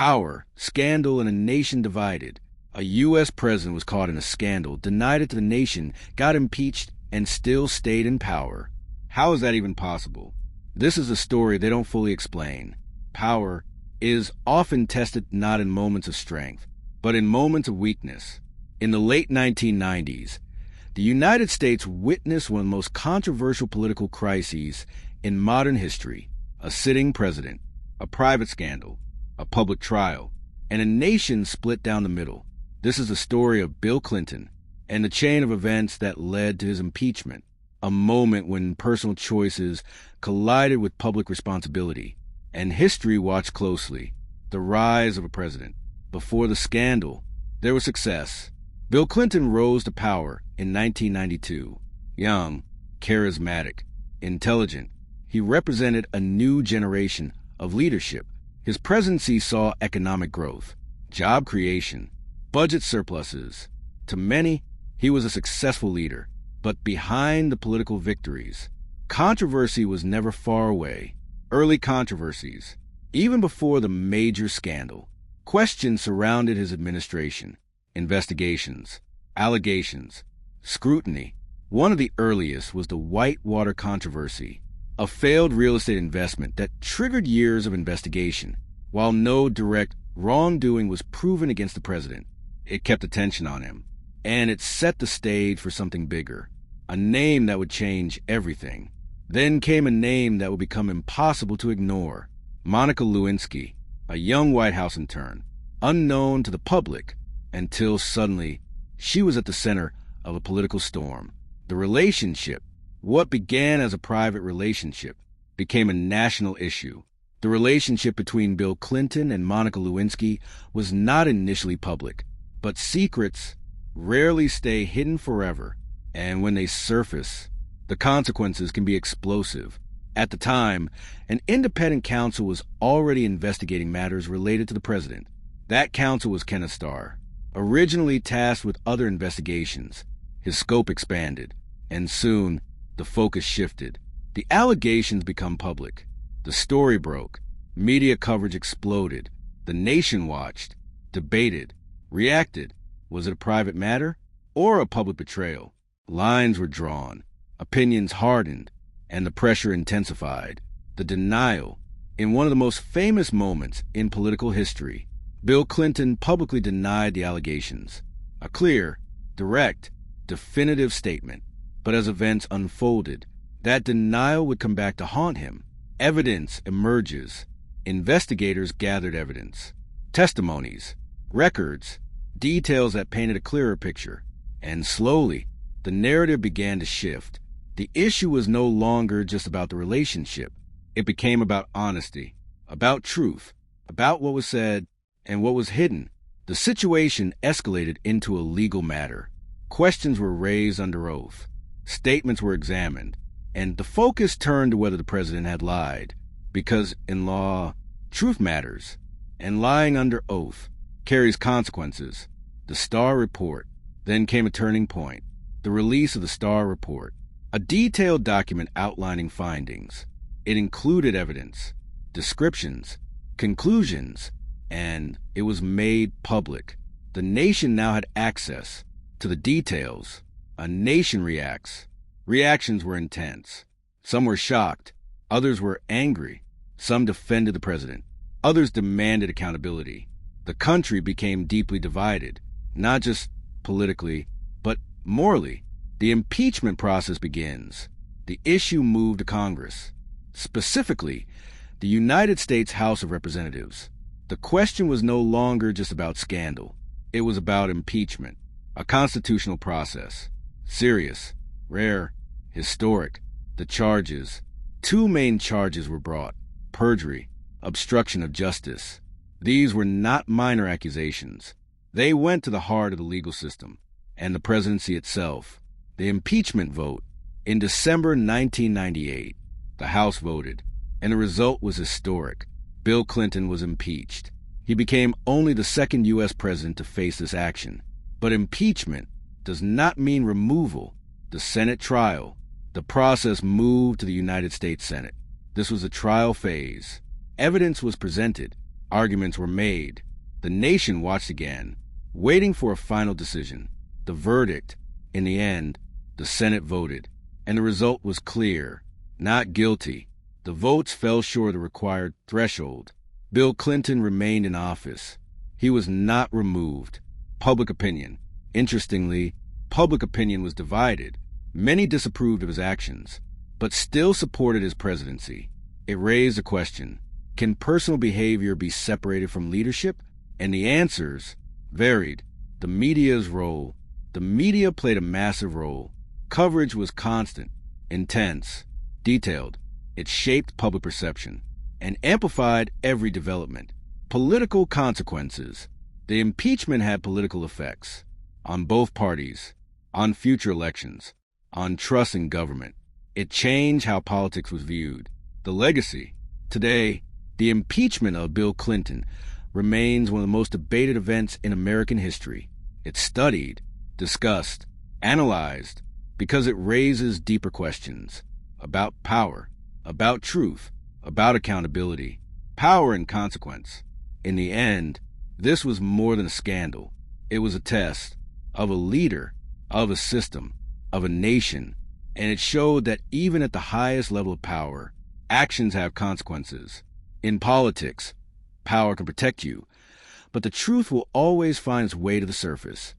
Power, scandal, and a nation divided. A U.S. president was caught in a scandal, denied it to the nation, got impeached, and still stayed in power. How is that even possible? This is a story they don't fully explain. Power is often tested not in moments of strength, but in moments of weakness. In the late 1990s, the United States witnessed one of the most controversial political crises in modern history: a sitting president, a private scandal, a public trial, and a nation split down the middle. This is the story of Bill Clinton and the chain of events that led to his impeachment, a moment when personal choices collided with public responsibility, and history watched closely. The rise of a president. Before the scandal, there was success. Bill Clinton rose to power in 1992. Young, charismatic, intelligent, he represented a new generation of leadership. His presidency saw economic growth, job creation, budget surpluses. To many, he was a successful leader. But behind the political victories, controversy was never far away. Early controversies. Even before the major scandal, questions surrounded his administration. Investigations, allegations, scrutiny. One of the earliest was the Whitewater controversy, a failed real estate investment that triggered years of investigation. While no direct wrongdoing was proven against the president, it kept attention on him, and it set the stage for something bigger, a name that would change everything. Then came a name that would become impossible to ignore: Monica Lewinsky, a young White House intern, unknown to the public, until suddenly she was at the center of a political storm. The relationship, what began as a private relationship, became a national issue. The relationship between Bill Clinton and Monica Lewinsky was not initially public, but secrets rarely stay hidden forever, and when they surface, the consequences can be explosive. At the time, an independent counsel was already investigating matters related to the president. That counsel was Kenneth Starr, originally tasked with other investigations. His scope expanded, and soon the focus shifted. The allegations become public. The story broke. Media coverage exploded. The nation watched, debated, reacted. Was it a private matter or a public betrayal? Lines were drawn, opinions hardened, and the pressure intensified. The denial. In one of the most famous moments in political history, Bill Clinton publicly denied the allegations. A clear, direct, definitive statement. But as events unfolded, that denial would come back to haunt him. Evidence emerges. Investigators gathered evidence, testimonies, records, details that painted a clearer picture. And slowly, the narrative began to shift. The issue was no longer just about the relationship. It became about honesty, about truth, about what was said and what was hidden. The situation escalated into a legal matter. Questions were raised under oath. Statements were examined. And the focus turned to whether the president had lied. Because in law, truth matters. And lying under oath carries consequences. The Starr Report. Then came a turning point. The release of the Starr Report. A detailed document outlining findings. It included evidence, descriptions, conclusions, and it was made public. The nation now had access to the details. A nation reacts. Reactions were intense. Some were shocked. Others were angry. Some defended the president. Others demanded accountability. The country became deeply divided, not just politically, but morally. The impeachment process begins. The issue moved to Congress, specifically the United States House of Representatives. The question was no longer just about scandal. It was about impeachment, a constitutional process. Serious, rare, historic. The charges. Two main charges were brought: perjury, obstruction of justice. These were not minor accusations. They went to the heart of the legal system and the presidency itself. The impeachment vote. In December 1998, the House voted, and the result was historic. Bill Clinton was impeached. He became only the second U.S. president to face this action. But impeachment does not mean removal. The Senate trial. The process moved to the United States Senate. This was a trial phase. Evidence was presented. Arguments were made. The nation watched again, waiting for a final decision. The verdict, in the end, the Senate voted, and the result was clear: not guilty. The votes fell short of the required threshold. Bill Clinton remained in office. He was not removed. Public opinion. Interestingly, public opinion was divided. Many disapproved of his actions, but still supported his presidency. It raised a question: can personal behavior be separated from leadership? And the answers varied. The media's role. The media played a massive role. Coverage was constant, intense, detailed. It shaped public perception and amplified every development. Political consequences. The impeachment had political effects on both parties, on future elections, on trust in government. It changed how politics was viewed. The legacy. Today, the impeachment of Bill Clinton remains one of the most debated events in American history. It's studied, discussed, analyzed, because it raises deeper questions about power, about truth, about accountability, power and consequence. In the end, this was more than a scandal. It was a test of a leader, of a system, of a nation, and it showed that even at the highest level of power, actions have consequences. In politics, power can protect you, but the truth will always find its way to the surface.